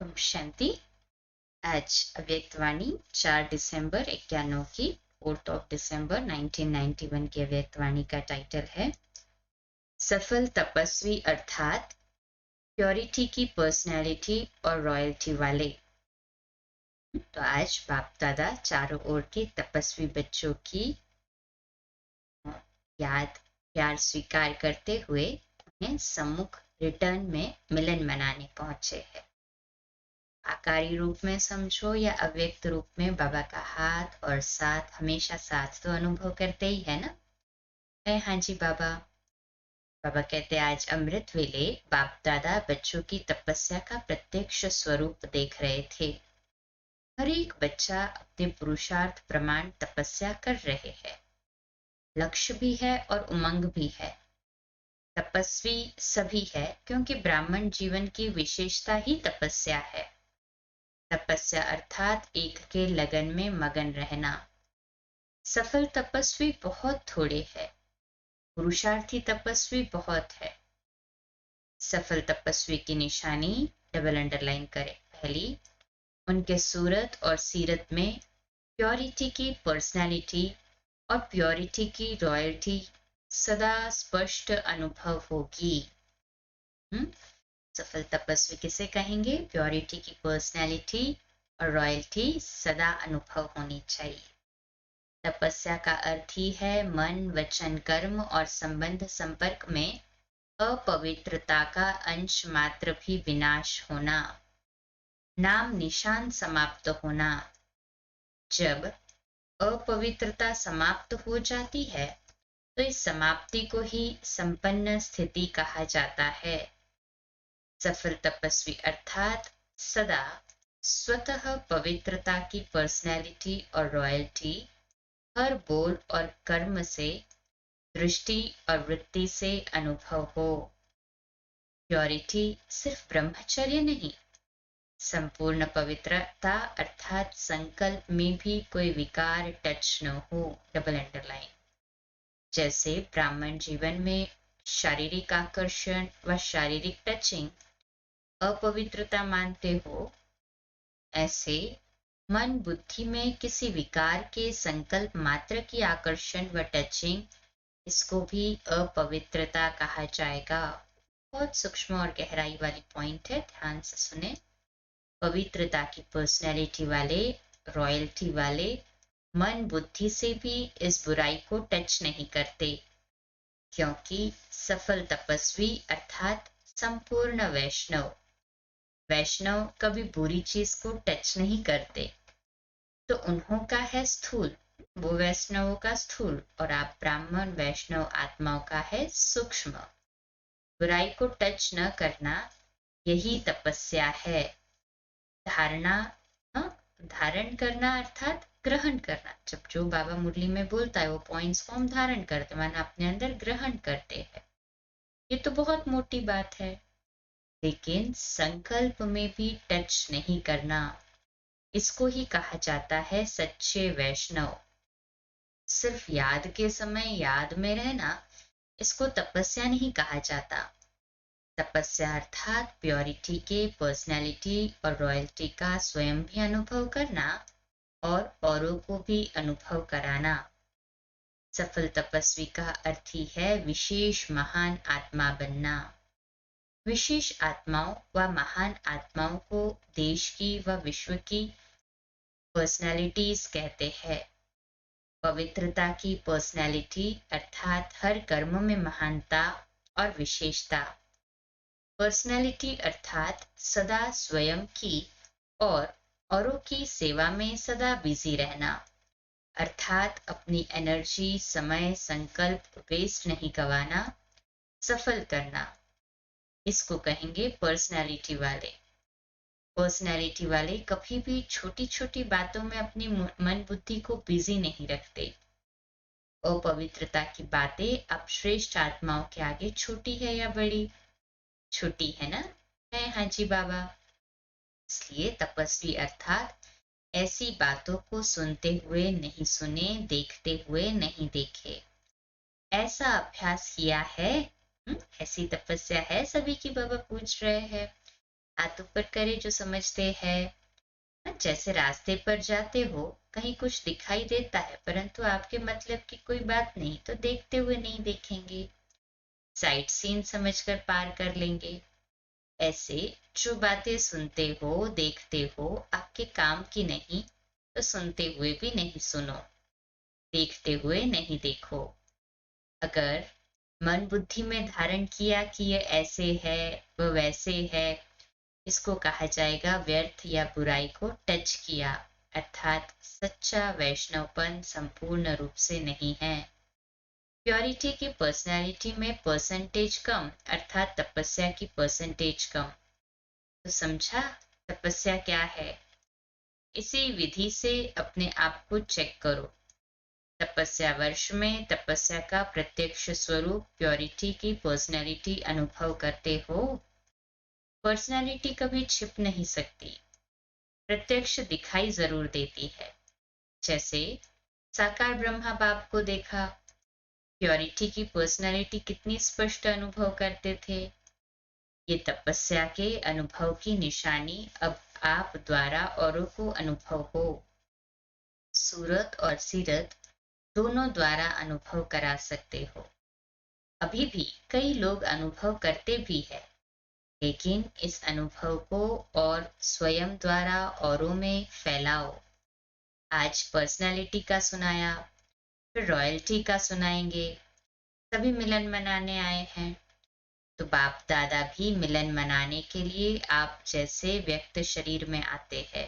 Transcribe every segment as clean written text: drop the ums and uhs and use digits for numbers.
ओम शांति। आज अव्यक्तवाणी 4 दिसंबर 91 की 4 दिसंबर 1991 की अव्यक्तवाणी का टाइटल है सफल तपस्वी अर्थात प्योरिटी की पर्सनैलिटी और रॉयल्टी वाले। तो आज बाप दादा चारों ओर के तपस्वी बच्चों की याद प्यार स्वीकार करते हुए उन्हें सम्मुख रिटर्न में मिलन मनाने पहुंचे हैं। आकारी रूप में समझो या अव्यक्त रूप में बाबा का हाथ और साथ हमेशा साथ तो अनुभव करते ही है ना। हाँ जी बाबा। बाबा कहते आज अमृत वेले बाप दादा बच्चों की तपस्या का प्रत्यक्ष स्वरूप देख रहे थे। हर एक बच्चा अपने पुरुषार्थ प्रमाण तपस्या कर रहे हैं। लक्ष्य भी है और उमंग भी है। तपस्वी सभी है क्योंकि ब्राह्मण जीवन की विशेषता ही तपस्या है। तपस्या अर्थात एक के लगन में मगन रहना। सफल तपस्वी बहुत थोड़े हैं, पुरुषार्थी तपस्वी बहुत है। सफल तपस्वी की निशानी डबल अंडरलाइन करें। पहली, उनके सूरत और सीरत में प्योरिटी की पर्सनालिटी और प्योरिटी की रॉयल्टी सदा स्पष्ट अनुभव होगी। सफल तपस्वी किसे कहेंगे? प्योरिटी की पर्सनैलिटी और रॉयल्टी सदा अनुभव होनी चाहिए। तपस्या का अर्थ ही है मन वचन कर्म और संबंध संपर्क में अपवित्रता का अंश मात्र भी विनाश होना, नाम निशान समाप्त होना। जब अपवित्रता समाप्त हो जाती है तो इस समाप्ति को ही संपन्न स्थिति कहा जाता है। सफल तपस्वी अर्थात सदा स्वतः पवित्रता की पर्सनैलिटी और रॉयल्टी हर बोल और कर्म से, दृष्टि और वृत्ति से अनुभव हो। प्योरिटी सिर्फ ब्रह्मचर्य नहीं, संपूर्ण पवित्रता अर्थात संकल्प में भी कोई विकार टच न हो। Double underline. जैसे ब्राह्मण जीवन में शारीरिक आकर्षण व शारीरिक टचिंग अपवित्रता मानते हो, ऐसे मन बुद्धि में किसी विकार के संकल्प मात्र की आकर्षण व टचिंग, इसको भी अपवित्रता कहा जाएगा। बहुत सूक्ष्म और गहराई वाली पॉइंट है, ध्यान से सुने। पवित्रता की पर्सनैलिटी वाले, रॉयल्टी वाले मन बुद्धि से भी इस बुराई को टच नहीं करते, क्योंकि सफल तपस्वी अर्थात संपूर्ण वैष्णव कभी बुरी चीज को टच नहीं करते। तो उन्हों का है स्थूल, वो वैष्णवों का स्थूल, और आप ब्राह्मण वैष्णव आत्माओं का है सूक्ष्म। बुराई को टच न करना, यही तपस्या है। धारणा, धारण करना अर्थात ग्रहण करना। जब जो बाबा मुरली में बोलता है वो पॉइंट्स को हम धारण करते, माना अपने अंदर ग्रहण करते हैं। ये तो बहुत मोटी बात है, लेकिन संकल्प में भी टच नहीं करना, इसको ही कहा जाता है सच्चे वैष्णव। सिर्फ याद के समय याद में रहना, इसको तपस्या नहीं कहा जाता। तपस्या अर्थात प्योरिटी के पर्सनैलिटी और रॉयल्टी का स्वयं भी अनुभव करना और औरों को भी अनुभव कराना। सफल तपस्वी का अर्थ ही है विशेष महान आत्मा बनना। विशेष आत्माओं व महान आत्माओं को देश की व विश्व की पर्सनैलिटीज कहते हैं। पवित्रता की पर्सनैलिटी अर्थात हर कर्म में महानता और विशेषता। पर्सनैलिटी अर्थात सदा स्वयं की और औरों की सेवा में सदा बिजी रहना, अर्थात अपनी एनर्जी समय संकल्प वेस्ट नहीं गवाना, सफल करना, इसको कहेंगे पर्सनैलिटी वाले। पर्सनैलिटी वाले कभी भी छोटी छोटी बातों में अपनी मन बुद्धि को बिजी नहीं रखते। अपवित्रता की बातें अब श्रेष्ठ आत्माओं के आगे छोटी है या बड़ी? छोटी है ना? है हाँ जी बाबा। इसलिए तपस्वी अर्थात ऐसी बातों को सुनते हुए नहीं सुने, देखते हुए नहीं देखे, ऐसा अभ्यास किया है। ऐसी तपस्या है सभी की? बाबा पूछ रहे हैं। हाथ ऊपर करे जो समझते हैं। जैसे रास्ते पर जाते हो, कहीं कुछ दिखाई देता है परंतु आपके मतलब की कोई बात नहीं तो देखते हुए नहीं देखेंगे, साइट सीन समझकर पार कर लेंगे। ऐसे जो बातें सुनते हो देखते हो आपके काम की नहीं, तो सुनते हुए भी नहीं सुनो, देखते हुए नहीं देखो। अगर मन बुद्धि में धारण किया कि ये ऐसे है वो वैसे है, इसको कहा जाएगा व्यर्थ या बुराई को टच किया, अर्थात सच्चा वैष्णवपन संपूर्ण रूप से नहीं है। प्योरिटी की पर्सनैलिटी में परसेंटेज कम, अर्थात तपस्या की परसेंटेज कम। तो समझा तपस्या क्या है? इसी विधि से अपने आप को चेक करो। तपस्या वर्ष में तपस्या का प्रत्यक्ष स्वरूप प्योरिटी की पर्सनैलिटी अनुभव करते हो। पर्सनैलिटी कभी छिप नहीं सकती, प्रत्यक्ष दिखाई जरूर देती है। जैसे साकार ब्रह्मा बाप को देखा, प्योरिटी की पर्सनैलिटी कितनी स्पष्ट अनुभव करते थे। ये तपस्या के अनुभव की निशानी अब आप द्वारा औरों को अनुभव हो। सूरत और सीरत दोनों द्वारा अनुभव करा सकते हो। अभी भी कई लोग अनुभव करते भी है, लेकिन इस अनुभव को और स्वयं द्वारा औरों में फैलाओ। आज पर्सनालिटी का सुनाया, फिर रॉयल्टी का सुनाएंगे। सभी मिलन मनाने आए हैं, तो बाप दादा भी मिलन मनाने के लिए आप जैसे व्यक्त शरीर में आते हैं।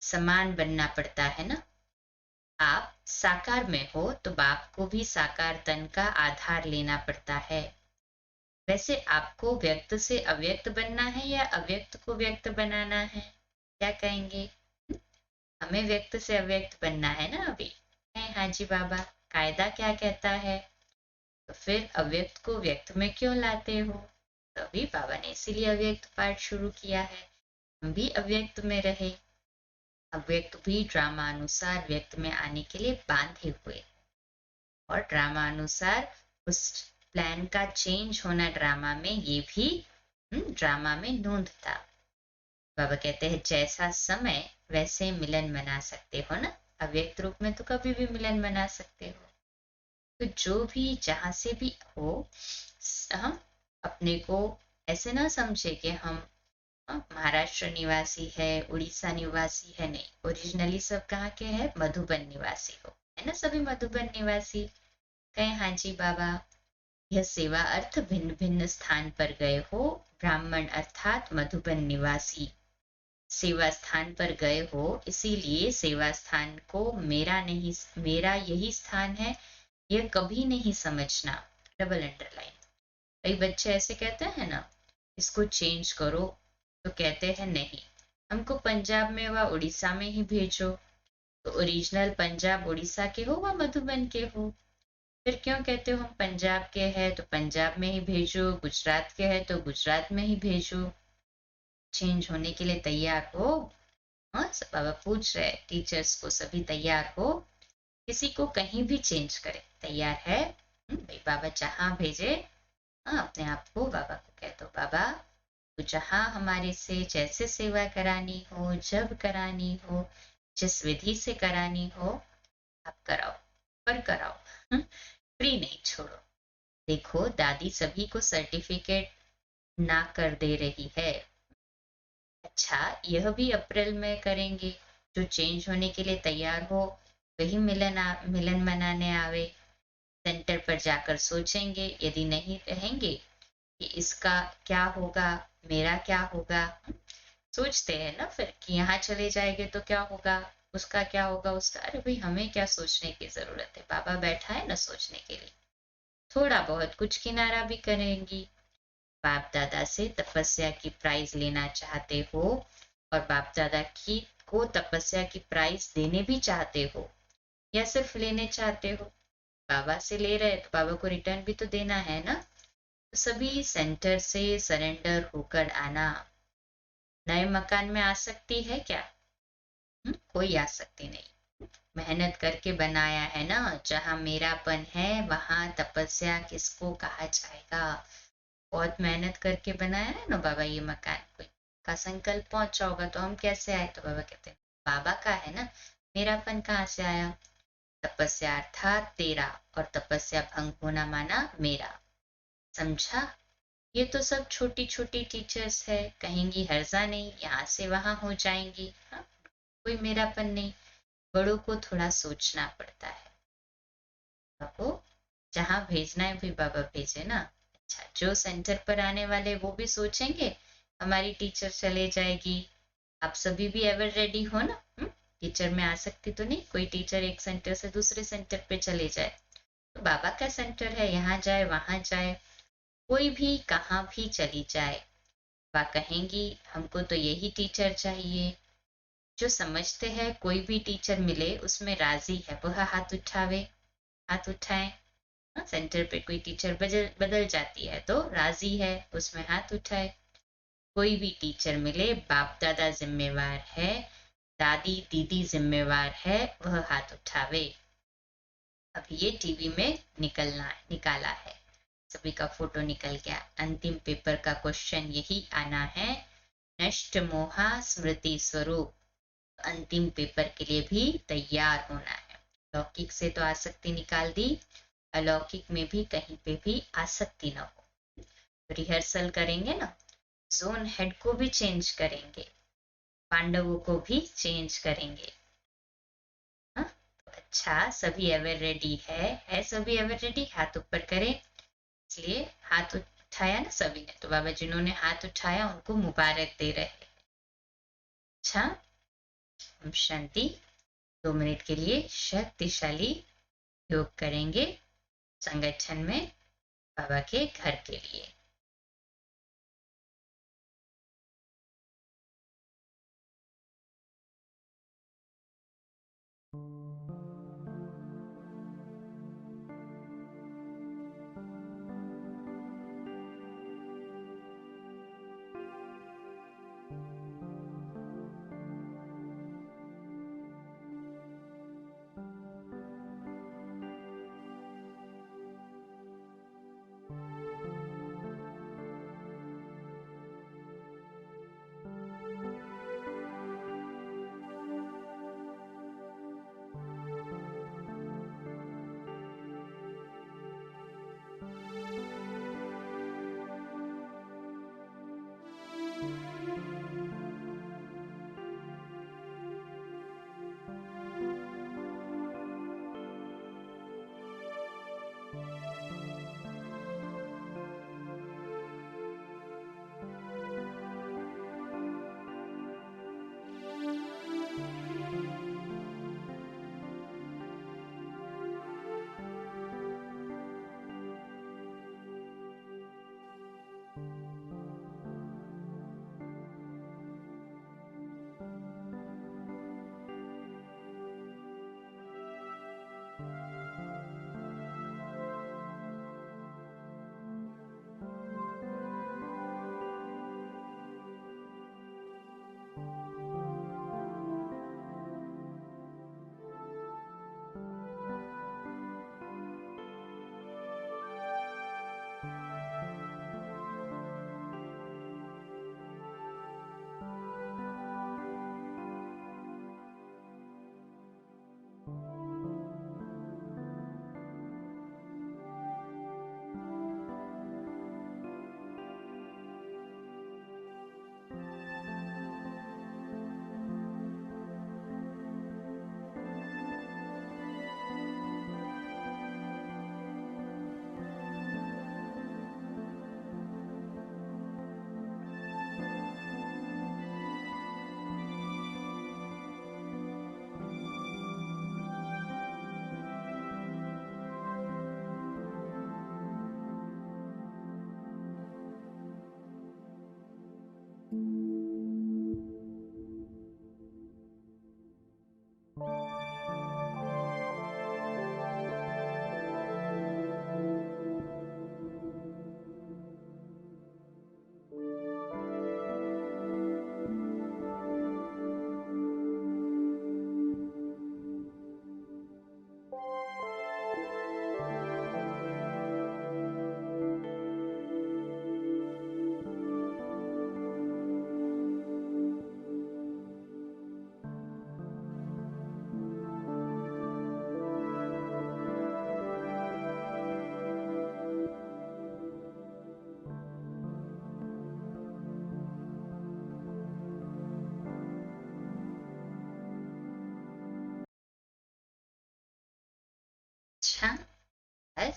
समान बनना पड़ता है ना। आप साकार में हो तो बाप को भी साकार तन का आधार लेना पड़ता है। वैसे आपको व्यक्त से अव्यक्त बनना है या अव्यक्त को व्यक्त बनाना है? क्या कहेंगे? हमें व्यक्त से अव्यक्त बनना है ना अभी। है हाँ जी बाबा, कायदा क्या कहता है? तो फिर अव्यक्त को व्यक्त में क्यों लाते हो? तो अभी बाबा ने इसीलिए अव्यक्त पाठ शुरू किया है, हम भी अव्यक्त में रहे। अव्यक्त भी ड्रामा अनुसार व्यक्त में आने के लिए बांधे हुए, और ड्रामा अनुसार उस प्लान का चेंज होना ड्रामा में, ये भी ड्रामा में नोंद था। बाबा कहते हैं जैसा समय वैसे मिलन मना सकते हो ना, अव्यक्त रूप में तो कभी भी मिलन मना सकते हो। तो जो भी जहां से भी हो, हम अपने को ऐसे ना समझे कि हम महाराष्ट्र निवासी है, उड़ीसा निवासी है, नहीं। ओरिजिनली सब कहाँ के हैं? मधुबन निवासी हो, है ना सभी मधुबन निवासी। कहे हाँ जी बाबा, यह सेवा अर्थ भिन्न भिन्न स्थान पर गए हो। ब्राह्मण अर्थात मधुबन निवासी सेवा स्थान पर गए हो, इसीलिए सेवा स्थान को मेरा नहीं, मेरा यही स्थान है, यह कभी नहीं समझना। Double underline. कई बच्चे ऐसे कहते हैं ना, इसको चेंज करो, तो कहते हैं नहीं, हमको पंजाब में व उड़ीसा में ही भेजो। तो ओरिजिनल पंजाब उड़ीसा के हो व मधुबन के हो, फिर क्यों कहते हो हम पंजाब के हैं तो पंजाब में ही भेजो, गुजरात के हैं तो गुजरात में ही भेजो। चेंज होने के लिए तैयार हो? हाँ, सब बाबा पूछ रहे टीचर्स को, सभी तैयार हो? किसी को कहीं भी चेंज करे तैयार है? भाई बाबा जहां भेजे, हाँ अपने आप को बाबा को कह दो, बाबा तो जहां हमारे से जैसे सेवा करानी हो, जब करानी हो, जिस विधि से करानी हो, आप कराओ, पर कराओ, फ्री नहीं छोड़ो। देखो दादी सभी को सर्टिफिकेट ना कर दे रही है। अच्छा, यह भी अप्रैल में करेंगे। जो चेंज होने के लिए तैयार हो वही मिलन मनाने आवे। सेंटर पर जाकर सोचेंगे, यदि नहीं रहेंगे कि इसका क्या होगा, मेरा क्या होगा। सोचते हैं ना फिर कि यहाँ चले जाएंगे तो क्या होगा, उसका क्या होगा, उसका। अरे भाई हमें क्या सोचने की जरूरत है, बाबा बैठा है ना सोचने के लिए। थोड़ा बहुत कुछ किनारा भी करेंगी। बाप दादा से तपस्या की प्राइज लेना चाहते हो, और बाप दादा की को तपस्या की प्राइज देने भी चाहते हो, या सिर्फ लेने चाहते हो? बाबा से ले रहे तो बाबा को रिटर्न भी तो देना है ना। तो सभी सेंटर से सरेंडर होकर आना। नए मकान में आ सकती है क्या? कोई आ सकती नहीं। मेहनत करके बनाया है ना, जहां मेरापन है वहां तपस्या किसको कहा जाएगा? बहुत मेहनत करके बनाया है ना बाबा ये मकान, कोई का संकल्प पहुंचा होगा, तो हम कैसे आए? तो बाबा कहते हैं बाबा का है ना, मेरापन कहाँ से आया? तपस्या अर्थात तेरा, और तपस्या भंग होना माना मेरा। समझा? ये तो सब छोटी छोटी टीचर्स है, कहेंगी हर्जा नहीं, यहाँ से वहां हो जाएंगी, हाँ, कोई मेरापन नहीं। बड़ों को थोड़ा सोचना पड़ता है। बाबू जहाँ भेजना है भी बाबा भेजे ना। अच्छा, जो सेंटर पर आने वाले वो भी सोचेंगे हमारी टीचर चले जाएगी, आप सभी भी एवर रेडी हो ना। टीचर में आ सकती तो नहीं, कोई टीचर एक सेंटर से दूसरे सेंटर पे चले जाए, तो बाबा का सेंटर है, यहाँ जाए वहां जाए, कोई भी कहाँ भी चली जाए, वह कहेंगी हमको तो यही टीचर चाहिए। जो समझते हैं कोई भी टीचर मिले उसमें राजी है वह हाथ उठावे, हाथ उठाए। हाँ, सेंटर पे कोई टीचर बदल बदल जाती है तो राजी है, उसमें हाथ उठाए। कोई भी टीचर मिले, बाप दादा जिम्मेवार है, दादी दीदी जिम्मेवार है, वह हाथ उठावे। अब ये टीवी में निकाला है, सभी का फोटो निकल गया। अंतिम पेपर का क्वेश्चन यही आना है, नष्ट मोहा स्मृति स्वरूप। अंतिम पेपर के लिए भी तैयार होना है। लौकिक से तो आसक्ति निकाल दी, अलौकिक में भी कहीं पे भी आसक्ति ना हो। रिहर्सल करेंगे ना, जोन हेड को भी चेंज करेंगे, पांडवों को भी चेंज करेंगे। हाँ? तो अच्छा, सभी एवर रेडी है सभी एवर रेडी? हाथ ऊपर करें। इसलिए हाथ उठाया ना सभी ने, तो बाबा जिन्होंने हाथ उठाया उनको मुबारक दे रहे हैं। अच्छा, हम शांति 2 मिनट के लिए शक्तिशाली योग करेंगे संगठन में, बाबा के घर के लिए।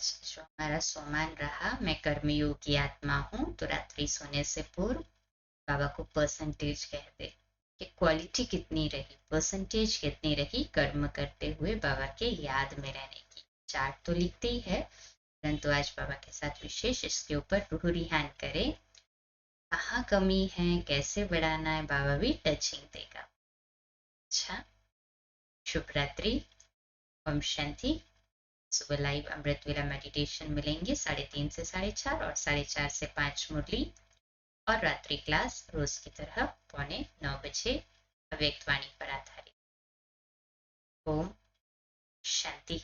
आज जो हमारा सोमान रहा, मैं कर्मयोगी आत्मा हूँ, तो रात्रि सोने से पूर्व बाबा को परसेंटेज कह दे कि क्वालिटी कितनी रही, परसेंटेज कितनी रही कर्म करते हुए बाबा के याद में रहने की। चार्ट तो लिखते ही है, परंतु आज बाबा के साथ विशेष इसके ऊपर रूह रिहान करें, कहाँ कमी है, कैसे बढ़ाना है, बाबा भी टचिंग देगा। अच्छा, शुभ रात्रि, ओम शांति। सुबह लाइव अमृत वेला मेडिटेशन मिलेंगे 3:30 से 4:30 और 4:30 से 5 मुरली, और रात्रि क्लास रोज की तरह 8:45 अव्यक्त वाणी पर आधारित। ओम शांति।